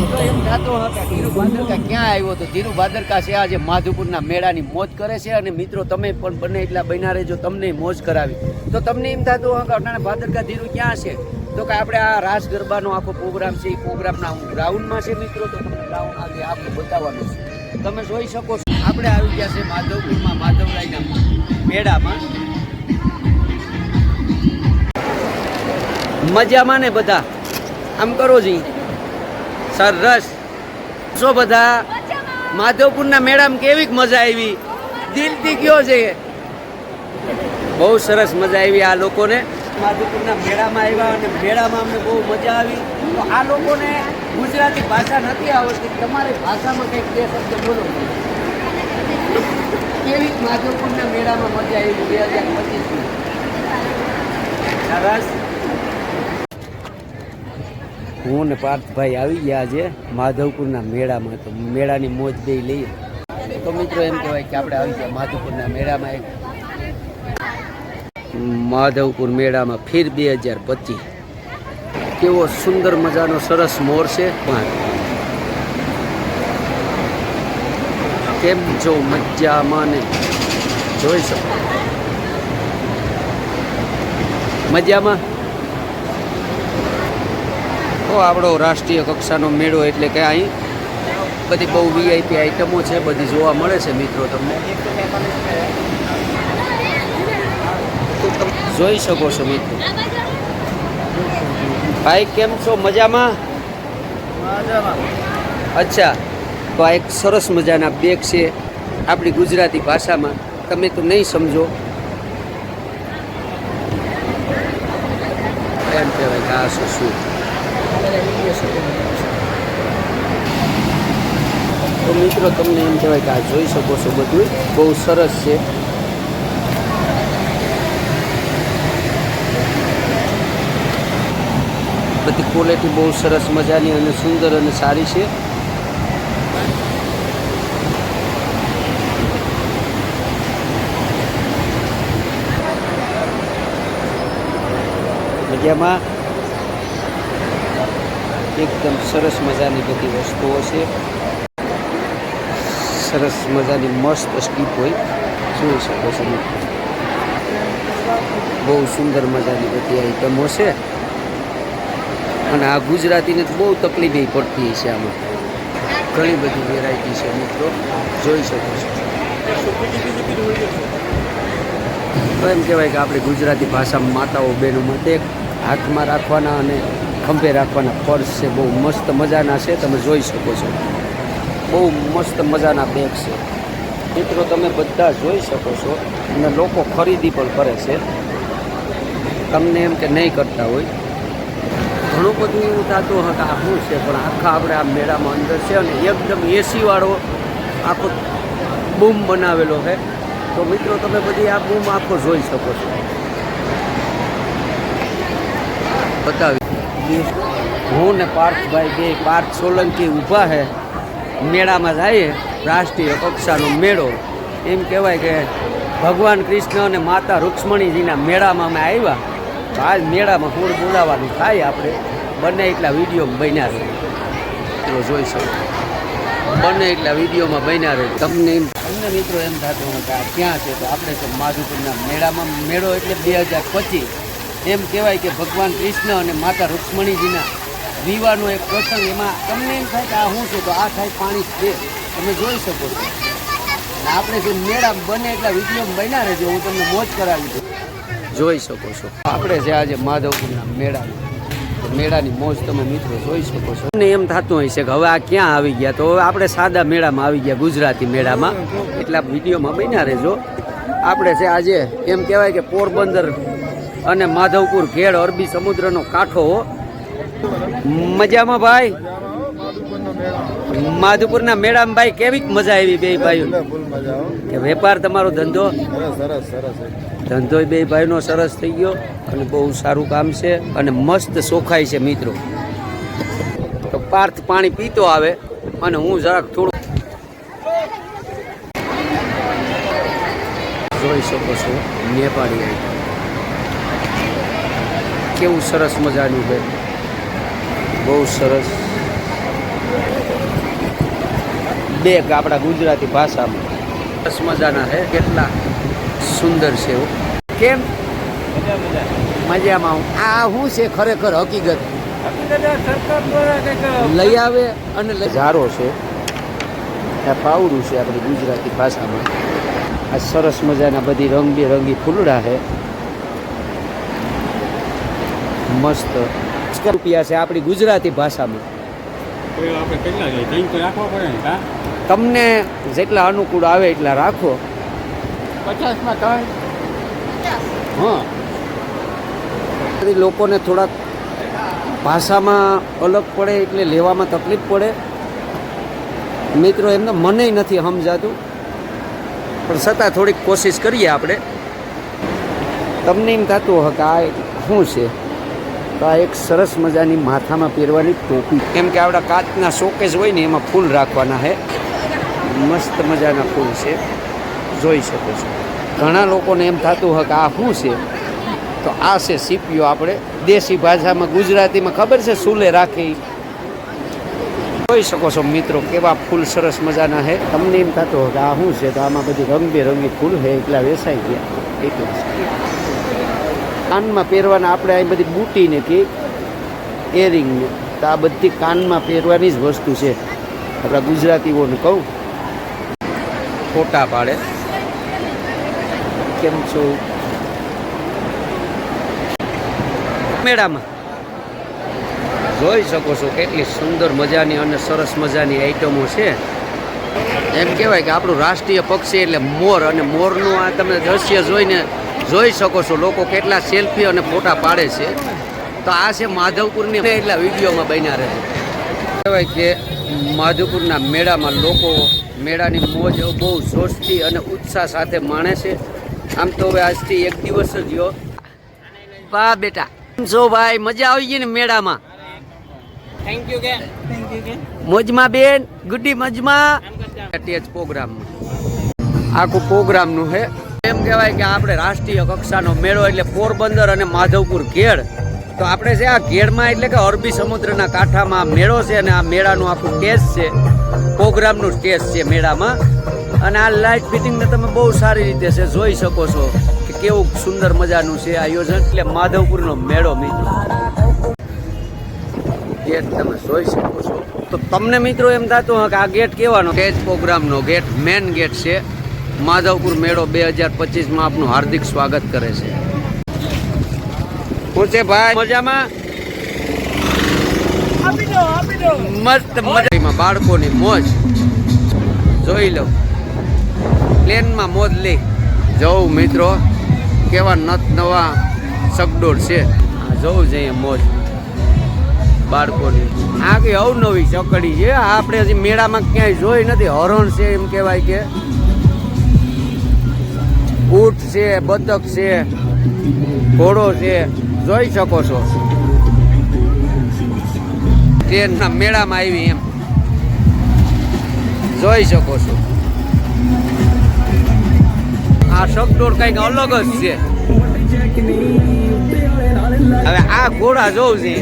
મિત્રો એમ થતો હતો ધીરુ ભાદરકા ક્યાં આવ્યો તો ધીરુ ભાદરકા છે આજે માધવપુરના મેળાની મોજ કરે છે અને મિત્રો તમે પણ બને એટલા બન્યા રહેજો તમને મોજ કરાવી તો તમને એમ થતું કે અટાણે ભાદરકા ધીરુ ક્યાં છે તો કે આપણે આ રાસ ગરબાનો આખો પ્રોગ્રામ છે એ પ્રોગ્રામના ગ્રાઉન્ડમાં છે મિત્રો તો તમને ગ્રાઉન્ડ આજે આપણે બતાવવાનું છે તમે જોઈ શકો છો આપણે આવી ગયા છે માધવપુરમાં માધવરાયના મેળામાં મજામાં ને બધા આમ કરો જી સરસ જો બધા માધવપુરના મેળામાં કેવી મજા આવી દિલથી કયો છે બહુ સરસ મજા આવી આ લોકોને માધવપુરના મેળામાં આવ્યા અને મેળામાં અમને બહુ મજા આવી તો આ લોકોને ગુજરાતી ભાષા નથી આવડતી તમારી ભાષામાં કંઈક બે શબ્દ બોલો કેવી માધવપુરના મેળામાં મજા આવી 2025 સરસ હું ને પાર્થભાઈ આવી ગયા આજે માધવપુરના મેળામાં તો મેળાની મોજ બે લઈએ તો મિત્રો એમ કહેવાય કે આપણે આવી ગયા માધવપુરના મેળામાં એક માધવપુર મેળામાં ફિર 2025 કેવો સુંદર મજાનો સરસ મોર છે કેમ જો મજામાં ને જોઈ શકો મજામાં તો આપણો રાષ્ટ્રીય કક્ષાનો મેળો એટલે કે અહીં બધી બહુ વીઆઈપી આઈટમો છે બધી જોવા મળે છે મિત્રો તમને જોઈ શકો છો મિત્રો ભાઈ કેમ છો મજામાં અચ્છા તો આ એક સરસ મજાના બેગ છે આપણી ગુજરાતી ભાષામાં તમે તો નહીં સમજો એમ કહેવાય કે આ શું તો મિત્રો તમને એમ કહેવાય કે આ જોઈ શકો છો બધું બહુ સરસ છે બધી ક્વોલિટી બહુ સરસ મજાની અને સુંદર અને સારી છે મજામાં એકદમ સરસ મજાની બધી વસ્તુઓ છે સરસ મજાની મસ્ત સ્ટીપ હોય જોઈ શકો છો બહુ સુંદર મજાની બધી આઈટમો છે અને આ ગુજરાતીને તો બહુ તકલીફ પડતી છે આમાં ઘણી બધી વેરાયટી છે મિત્રો જોઈ શકો છો તો એમ કહેવાય કે આપણે ગુજરાતી ભાષામાં માતાઓ બહેનો માટે હાથમાં રાખવાના અને ખંભે રાખવાના પર્સ છે બહુ મસ્ત મજાના છે તમે જોઈ શકો છો બહુ મસ્ત મજાના બેગ છે મિત્રો તમે બધા જોઈ શકો છો અને લોકો ખરીદી પણ કરે છે તમને એમ કે નહીં કરતા હોય ઘણું બધું એવું થતું હોય કે આ શું છે પણ આખા આપણે આ મેળામાં અંદર છે અને એકદમ એસીવાળો આખો બૂમ બનાવેલો છે તો મિત્રો તમે બધી આ બૂમ આખો જોઈ શકો છો બતાવી હું ને પાર્થભાઈ બે પાર્થ સોલંકી ઊભા છે મેળામાં જઈએ રાષ્ટ્રીય કક્ષાનો મેળો એમ કહેવાય કે ભગવાન કૃષ્ણ અને માતા રૂક્ષ્મણીજીના મેળામાં અમે આવ્યા તો આ મેળામાં ફૂડ બોલાવવાનું થાય આપણે બંને એટલા વિડીયોમાં બન્યા રહે મિત્રો જોઈ શકો બંને એટલા વિડીયોમાં બન્યા રહે તમને મિત્રો એમ થતું હોય કે આ ક્યાં છે તો આપણે છે માધવપુરના મેળામાં મેળો એટલે 2025 એમ કહેવાય કે ભગવાન કૃષ્ણ અને માતા રૂક્ષ્મણીજીના વિવાહનો એક પ્રસંગ એમાં તમને એમ થાય કે આ શું છે તો આ થાય પાણી છે તમે જોઈ શકો છો અને આપણે જે મેળા બને એટલા વિડીયોમાં બન્યા રહેજો હું તમને મોજ કરાવી દઉં જોઈ શકો છો આપણે જે આજે માધવપુરના મેળાની મોજ તમે મિત્રો જોઈ શકો છો અને એમ થતું હોય છે કે હવે આ ક્યાં આવી ગયા તો હવે આપણે સાદા મેળામાં આવી ગયા ગુજરાતી મેળામાં એટલા વિડીયોમાં બન્યા રહેજો આપણે છે આજે એમ કહેવાય કે પોરબંદર અને માધવપુર ઘેડ અરબી સમુદ્રનો કાંઠો મજામાં ભાઈ માધવપુરના મેળામાં ભાઈ કેવી મજા આવી બે ભાઈઓ કે વેપાર તમારો ધંધો ધંધો બે ભાઈનો સરસ થઈ ગયો અને બહુ સારું કામ છે અને મસ્ત ચોખાઈ છે મિત્રો તો પાર્થ પાણી પીતો આવે અને હું જરાક થોડું જોઈ શકો છો નેપાળી કેવું સરસ મજાનું છે બહુ સરસ બેગ આપણા ગુજરાતી ભાષામાં બસ મજાના છે. કેટલા સુંદર છે એવું. કેમ મજામાં? આ શું છે ખરેખર હકીકત? લઈ આવે અને ઝારો છે, આ પાવડું છે આપણી ગુજરાતી ભાષામાં. આ સરસ મજાના બધી રંગબેરંગી ફૂલડા છે, મસ્ત રૂપિયા છે આપણી ગુજરાતી ભાષામાં. તમને જેટલા અનુકૂળ આવે એટલા રાખો. 50માં 3. હા, લોકોને થોડાક ભાષામાં અલગ પડે એટલે લેવામાં તકલીફ પડે મિત્રો. એમને મને નથી સમજાતું, પણ છતાં થોડીક કોશિશ કરીએ આપણે. તમને એમ થતું હોય કે આ શું છે, તો આ એક સરસ મજાની માથામાં પહેરવાની ટોપી. કેમ કે આપણા કાચના શોકેસ હોય ને એમાં ફૂલ રાખવાના છે. મસ્ત મજાના ફૂલ છે, જોઈ શકો છો. ઘણા લોકોને એમ થતું હોય કે આ શું છે, તો આ છે સીપિયો. આપણે દેશી ભાષામાં ગુજરાતીમાં ખબર છે સૂલે રાખી. જોઈ શકો છો મિત્રો કેવા ફૂલ સરસ મજાના છે. તમને એમ થતું હોય કે આ શું છે, તો આમાં બધી રંગબેરંગી ફૂલ છે, એટલા વેચાઈ ગયા. એટલા કાનમાં પહેરવાના આપણે આ બધી બુટીને કે એરિંગને, તો આ બધી કાનમાં પહેરવાની જ વસ્તુ છે. આપણા ગુજરાતીઓને કહું ફોટા પાડે. કેમ છો? મેળામાં જોઈ શકો છો કેટલી સુંદર મજાની અને સરસ મજાની આઈટમો છે. એમ કહેવાય કે આપણું રાષ્ટ્રીય પક્ષી એટલે મોર, અને મોરનું આ તમે દ્રશ્ય જોઈને જોઈ શકો છો લોકો કેટલા સેલ્ફી અને ફોટા પાડે છે. તો આ છે માધવપુરની, એટલા વિડીયોમાં બન્યા રહે. કહેવાય કે માધવપુરના મેળામાં લોકો મેળાની મોજ બહુ જોશથી અને ઉત્સાહ સાથે માણે છે. આમ તો હવે આજથી એક દિવસ જ ગયો. વાહ બેટા, જો ભાઈ મજા આવી ગઈ ને મેળામાં? થેન્ક યુ કે મોજમાં બેન, ગુડી મજમાં. પ્રોગ્રામમાં આખું પ્રોગ્રામનું છે. એમ કહેવાય કે આપણે રાષ્ટ્રીય કક્ષાનો મેળો એટલે પોરબંદર અને માધવપુર ઘેડ. તો આપણે છે આ ઘેડમાં એટલે કે અરબી સમુદ્રના કાંઠામાં મેળો છે, અને આ મેળાનું આખું સ્ટેજ છે, પ્રોગ્રામનું સ્ટેજ છે મેળામાં. અને આ લાઇટ ફિટિંગને તમે બહુ સારી રીતે છે જોઈ શકો છો કે કેવું સુંદર મજાનું છે આયોજન. એટલે માધવપુરનો મેળો મિત્રો ગેટ તમે જોઈ શકો છો. તો તમને મિત્રો એમ થતું હોય કે આ ગેટ કેવાનો? સ્ટેજ પ્રોગ્રામનો ગેટ, મેન ગેટ છે. માધવપુર મેળો 2025માં આપનું હાર્દિક સ્વાગત કરે છે. શું છે ભાઈ, મજામાં? મસ્ત મજામાં બાળકોની મોજ જોઈ લો. પ્લેનમાં મોજ લે. જવું મિત્રો કેવા નત નવા સગડોળ છે. જોવું જોઈએ મોજ બાળકોની. આ કઈ અવનવી ચકડી છે, આપણે હજી મેળામાં ક્યાંય જોઈ નથી. હરણ છે, એમ કહેવાય કે ઊંટ છે, બતક છે, ઘોડો છે, જોઈ શકો છો. ટ્રેનના મેળામાં આવી એમ જોઈ શકો છો. આ સગડોળ કંઈક અલગ જ છે. હવે આ ઘોડા જોઉં છે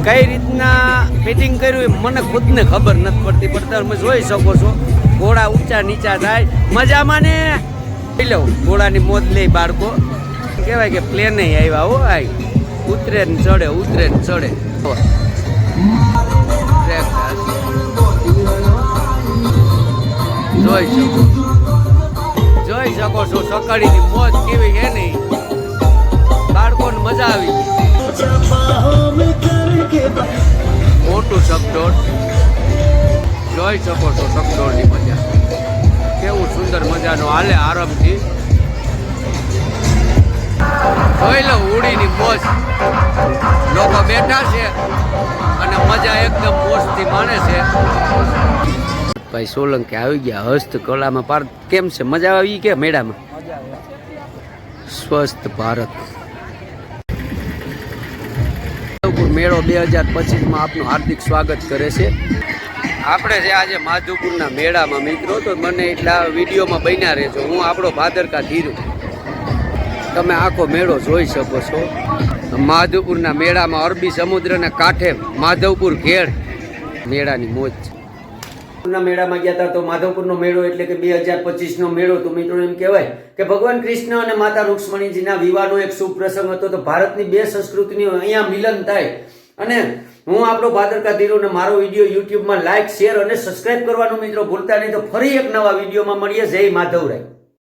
કઈ રીતના ફિટિંગ કર્યું મને ખુદને ખબર નથી પડતી, પણ તમે જોઈ શકો છો ઘોડા ઊંચા નીચા થાય. મજામાં ને લો ઘોડાની મોજ લે બાળકો. કહેવાય કે પ્લેને આવ્યા હો, આય ઉતરે ને ચડે, ઉતરે ને ચડે. જોઈ શકો છો સકાળીની મોજ કેવી છે ને, બાળકોને મજા આવી ગઈ. મોટું સગડોળ જોઈ શકો છો, સગડોળની મજા કેવું સુંદર મજાનો હાલે આરામથી. જોઈ લો હોળીની મોજ, લોકો બેઠા છે અને મજા એકદમ મોજથી માણે છે. ભાઈ સોલંકી આવી ગયા હસ્તકલામાં પાર. કેમ છે, મજા આવી કે મેળામાં? સ્વસ્થ ભારત મેળો 2025માં આપનું હાર્દિક સ્વાગત કરે છે. આપણે છે આજે માધવપુરના મેળામાં મિત્રો. તો મને એટલા વિડીયોમાં બન્યા રહેજો. હું આપણો ભાદરકા ધીરું. તમે આખો મેળો જોઈ શકો છો. માધવપુરના મેળામાં અરબી સમુદ્રના કાંઠે માધવપુર ઘેડ મેળાની મોજ. ના મેળામાં ગયા હતા તો માધવપુરનો મેળો એટલે કે 2025નો મેળો. તો મિત્રો એમ કહેવાય કે ભગવાન કૃષ્ણ અને માતા રૂક્ષ્મણીજીના વિવાહનો એક શુભ પ્રસંગ હતો. તો ભારતની બે સંસ્કૃતિનું અહીંયા મિલન થાય. અને હું આપણો ભાદરકા ધીરો ને મારો વિડીયો યુટ્યુબમાં લાઈક, શેર અને સબસ્ક્રાઇબ કરવાનું મિત્રો ભૂલતા નહીં. તો ફરી એક નવા વિડીયોમાં મળીએ. જય માધવરાય.